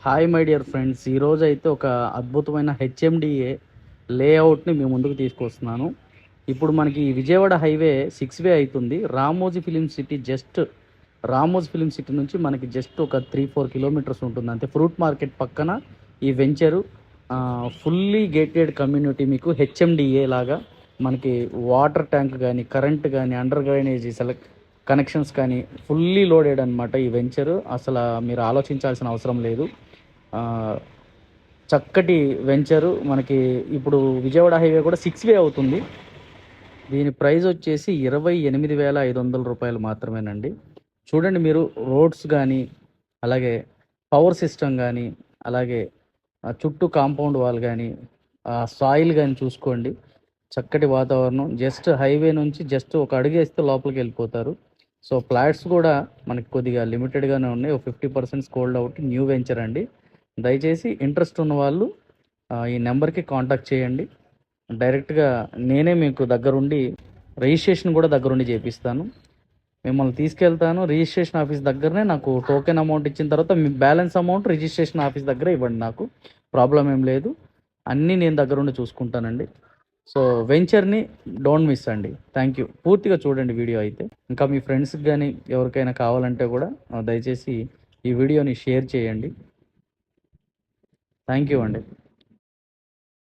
Hi my dear friends, ఈరోజు అయితే ఒక అద్భుతమైన హెచ్ఎండిఏ లేఅవుట్ని మీ ముందుకు తీసుకొస్తున్నాను. ఇప్పుడు మనకి విజయవాడ హైవే 6 వే అవుతుంది. Ramoji film city Ramoji film city నుంచి మనకి జస్ట్ ఒక 3-4 కిలోమీటర్స్ ఉంటుంది. అంతే ఫ్రూట్ మార్కెట్ పక్కన ఈ వెంచరు ఫుల్లీ గేటెడ్ కమ్యూనిటీ. మీకు హెచ్ఎండిఏ లాగా మనకి వాటర్ ట్యాంక్ కానీ, కరెంట్ కానీ, అండర్ డ్రైనేజీ కనెక్షన్స్ కానీ ఫుల్లీ లోడెడ్ అనమాట ఈ వెంచరు. అసలు మీరు ఆలోచించాల్సిన అవసరం లేదు. చక్కటి వెంచరు. మనకి ఇప్పుడు విజయవాడ హైవే కూడా 6 వే అవుతుంది. దీని ప్రైస్ వచ్చేసి 28,500 రూపాయలు మాత్రమేనండి. చూడండి మీరు, రోడ్స్ కానీ, అలాగే పవర్ సిస్టమ్ కానీ, అలాగే చుట్టూ కాంపౌండ్ వాల్ కానీ, సాయిల్ కానీ చూసుకోండి. చక్కటి వాతావరణం. జస్ట్ హైవే నుంచి జస్ట్ ఒక అడుగు వేస్తే లోపలికి వెళ్ళిపోతారు. సో ఫ్లాట్స్ కూడా మనకి కొద్దిగా లిమిటెడ్గానే ఉన్నాయి. ఒక 50% స్కోల్డ్ అవుట్. న్యూ వెంచర్ అండి. దయచేసి ఇంట్రెస్ట్ ఉన్న వాళ్ళు ఈ నెంబర్కి కాంటాక్ట్ చేయండి. డైరెక్ట్గా నేనే మీకు దగ్గరుండి రిజిస్ట్రేషన్ కూడా దగ్గరుండి చేపిస్తాను. మిమ్మల్ని తీసుకెళ్తాను. రిజిస్ట్రేషన్ ఆఫీస్ దగ్గరనే నాకు టోకెన్ అమౌంట్ ఇచ్చిన తర్వాత మీ బ్యాలెన్స్ అమౌంట్ రిజిస్ట్రేషన్ ఆఫీస్ దగ్గర ఇవ్వండి. నాకు ప్రాబ్లం ఏం లేదు. అన్నీ నేను దగ్గరుండి చూసుకుంటానండి. సో వెంచర్ని డోంట్ మిస్ అండి. Thank you. పూర్తిగా చూడండి వీడియో అయితే. ఇంకా మీ ఫ్రెండ్స్కి కానీ ఎవరికైనా కావాలంటే కూడా దయచేసి ఈ వీడియోని షేర్ చేయండి. థ్యాంక్ యూ అండి.